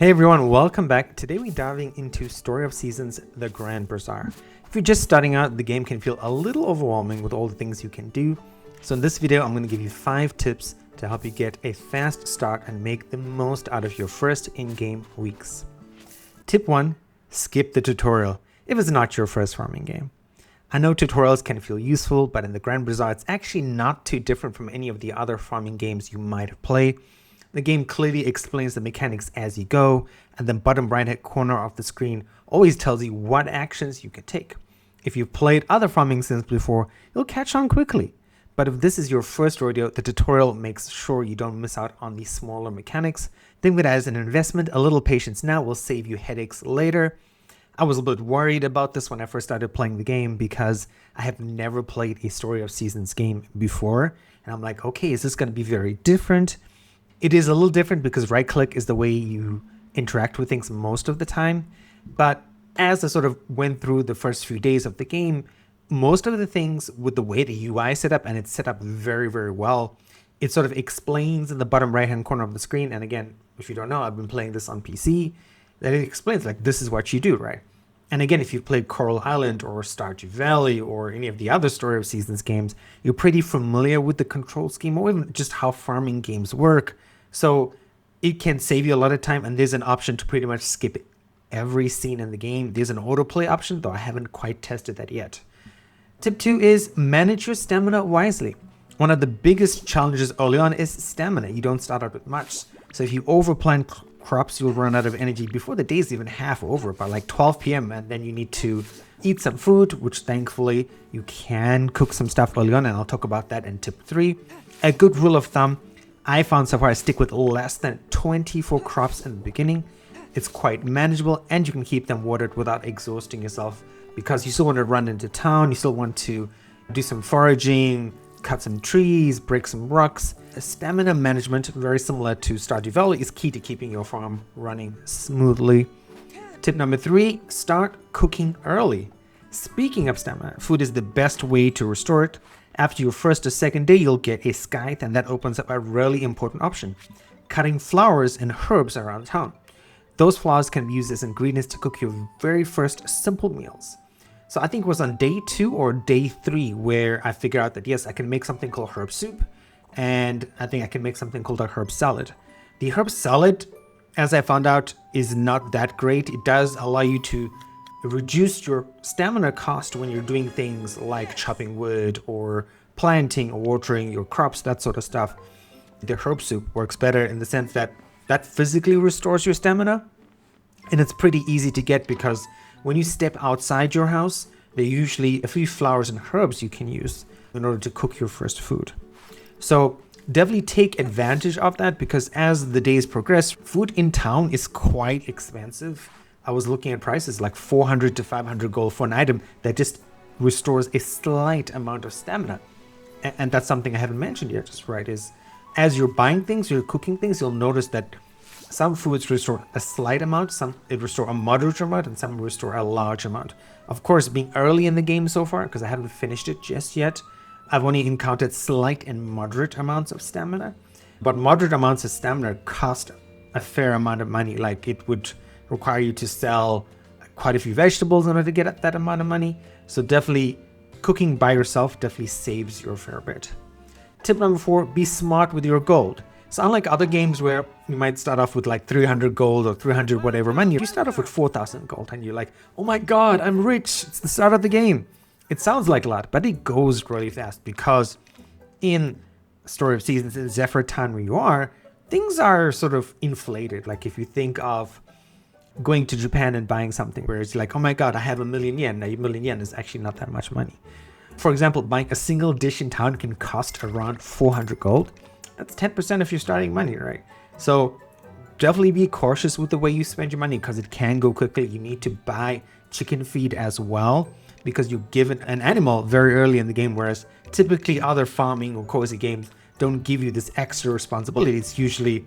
Hey everyone, welcome back. Today we're diving into Story of Seasons, The Grand Bazaar. If you're just starting out, the game can feel a little overwhelming with all the things you can do. So in this video, I'm going to give you 5 tips to help you get a fast start and make the most out of your first in-game weeks. Tip 1, skip the tutorial if it's not your first farming game. I know tutorials can feel useful, but in the Grand Bazaar, it's actually not too different from any of the other farming games you might play. The game clearly explains the mechanics as you go, and the bottom right hand corner of the screen always tells you what actions you can take. If you've played other farming sims before, you'll catch on quickly. But if this is your first rodeo, the tutorial makes sure you don't miss out on these smaller mechanics. Think of it as an investment. A little patience now will save you headaches later. I was a bit worried about this when I first started playing the game because I have never played a Story of Seasons game before. And I'm like, okay, is this going to be very different? It is a little different because right click is the way you interact with things most of the time. But as I sort of went through the first few days of the game, most of the things with the way the UI is set up, and it's set up very, very well, it sort of explains in the bottom right hand corner of the screen. And again, if you don't know, I've been playing this on PC, that it explains like this is what you do, right? And again, if you've played Coral Island or Stardew Valley or any of the other Story of Seasons games, you're pretty familiar with the control scheme or even just how farming games work. So it can save you a lot of time, and there's an option to pretty much skip every scene in the game. There's an autoplay option, though I haven't quite tested that yet. Tip 2 is manage your stamina wisely. One of the biggest challenges early on is stamina. You don't start out with much. So if you overplant crops, you'll run out of energy before the day's even half over, by like 12 p.m. And then you need to eat some food, which thankfully you can cook some stuff early on, and I'll talk about that in tip 3. A good rule of thumb I found so far, I stick with less than 24 crops in the beginning. It's quite manageable, and you can keep them watered without exhausting yourself because you still want to run into town, you still want to do some foraging, cut some trees, break some rocks. Stamina management, very similar to Stardew Valley, is key to keeping your farm running smoothly. Tip number 3, start cooking early. Speaking of stamina, food is the best way to restore it. After your first or second day, you'll get a scythe, and that opens up a really important option: cutting flowers and herbs around town. Those flowers can be used as ingredients to cook your very first simple meals. So I think it was on day 2 or day 3 where I figured out that yes, I can make something called herb soup, and I think I can make something called a herb salad. The herb salad, as I found out, is not that great. It does allow you to reduce your stamina cost when you're doing things like chopping wood or planting or watering your crops, that sort of stuff. The herb soup works better in the sense that that physically restores your stamina, and it's pretty easy to get because when you step outside your house, there are usually a few flowers and herbs you can use in order to cook your first food. So definitely take advantage of that, because as the days progress, food in town is quite expensive. I was looking at prices like 400 to 500 gold for an item that just restores a slight amount of stamina. And that's something I haven't mentioned yet, just right, is as you're buying things, you're cooking things, you'll notice that some foods restore a slight amount, some it restore a moderate amount, and some restore a large amount. Of course, being early in the game so far, because I haven't finished it just yet, I've only encountered slight and moderate amounts of stamina. But moderate amounts of stamina cost a fair amount of money. Like it would require you to sell quite a few vegetables in order to get that amount of money. So definitely cooking by yourself definitely saves you a fair bit. Tip number 4, be smart with your gold. So unlike other games where you might start off with like 300 gold or 300 whatever money, you start off with 4,000 gold and you're like, oh my god, I'm rich, it's the start of the game. It sounds like a lot, but it goes really fast because in Story of Seasons, in Zephyr Town where you are, things are sort of inflated. Like if you think of going to Japan and buying something where it's like, oh my god, I have 1,000,000 yen. Now 1,000,000 yen is actually not that much money. For example, buying a single dish in town can cost around 400 gold. That's 10% of your starting money, right? So definitely be cautious with the way you spend your money because it can go quickly. You need to buy chicken feed as well because you're given an animal very early in the game, whereas typically other farming or cozy games don't give you this extra responsibility. It's usually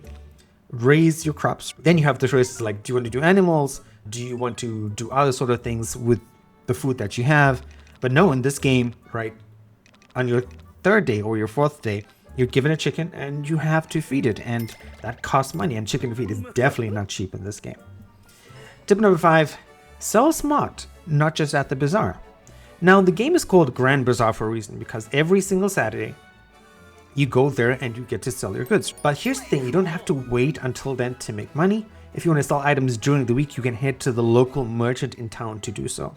raise your crops. Then you have the choices like, do you want to do animals? Do you want to do other sort of things with the food that you have? But no, in this game, right, on your 3rd day or your 4th day, You're given a chicken and you have to feed it, and that costs money, and chicken feed is definitely not cheap in this game. Tip number 5, sell smart, not just at the bazaar. Now, the game is called Grand Bazaar for a reason, because every single Saturday you go there and you get to sell your goods. But here's the thing, you don't have to wait until then to make money. If you want to sell items during the week, you can head to the local merchant in town to do so.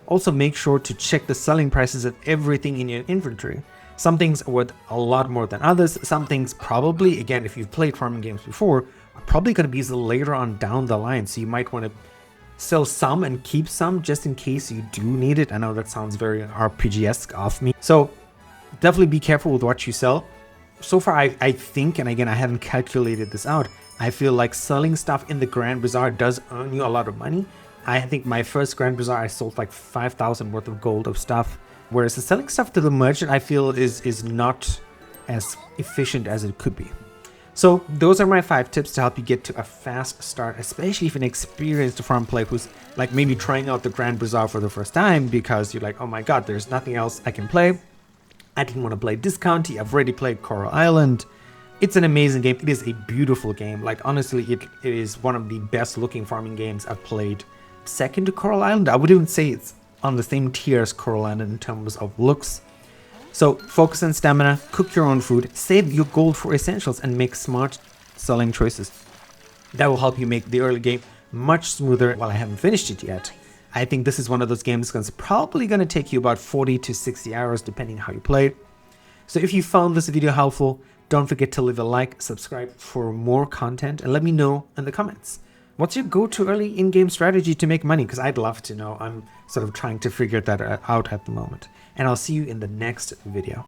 Also, make sure to check the selling prices of everything in your inventory. Some things are worth a lot more than others. Some things probably, again, if you've played farming games before, are probably going to be used later on down the line. So you might want to sell some and keep some just in case you do need it. I know that sounds very RPG-esque of me. So definitely be careful with what you sell. So far, I think, and again, I haven't calculated this out, I feel like selling stuff in the Grand Bazaar does earn you a lot of money. I think my first Grand Bazaar, I sold like 5,000 worth of gold of stuff. Whereas the selling stuff to the merchant, I feel is not as efficient as it could be. So those are my 5 tips to help you get to a fast start, especially if an experienced farm player who's like maybe trying out the Grand Bazaar for the first time because you're like, oh my god, there's nothing else I can play. I didn't want to play this county. I've already played Coral Island. It's an amazing game. It is a beautiful game. Like, honestly, it is one of the best looking farming games I've played. Second to Coral Island, I would even say it's on the same tier as Coral Island in terms of looks. So focus on stamina, cook your own food, save your gold for essentials, and make smart selling choices. That will help you make the early game much smoother. While I haven't finished it yet, I think this is one of those games that's probably going to take you about 40 to 60 hours depending how you play it. So if you found this video helpful, don't forget to leave a like, subscribe for more content, and let me know in the comments. What's your go-to early in-game strategy to make money? Because I'd love to know. I'm sort of trying to figure that out at the moment. And I'll see you in the next video.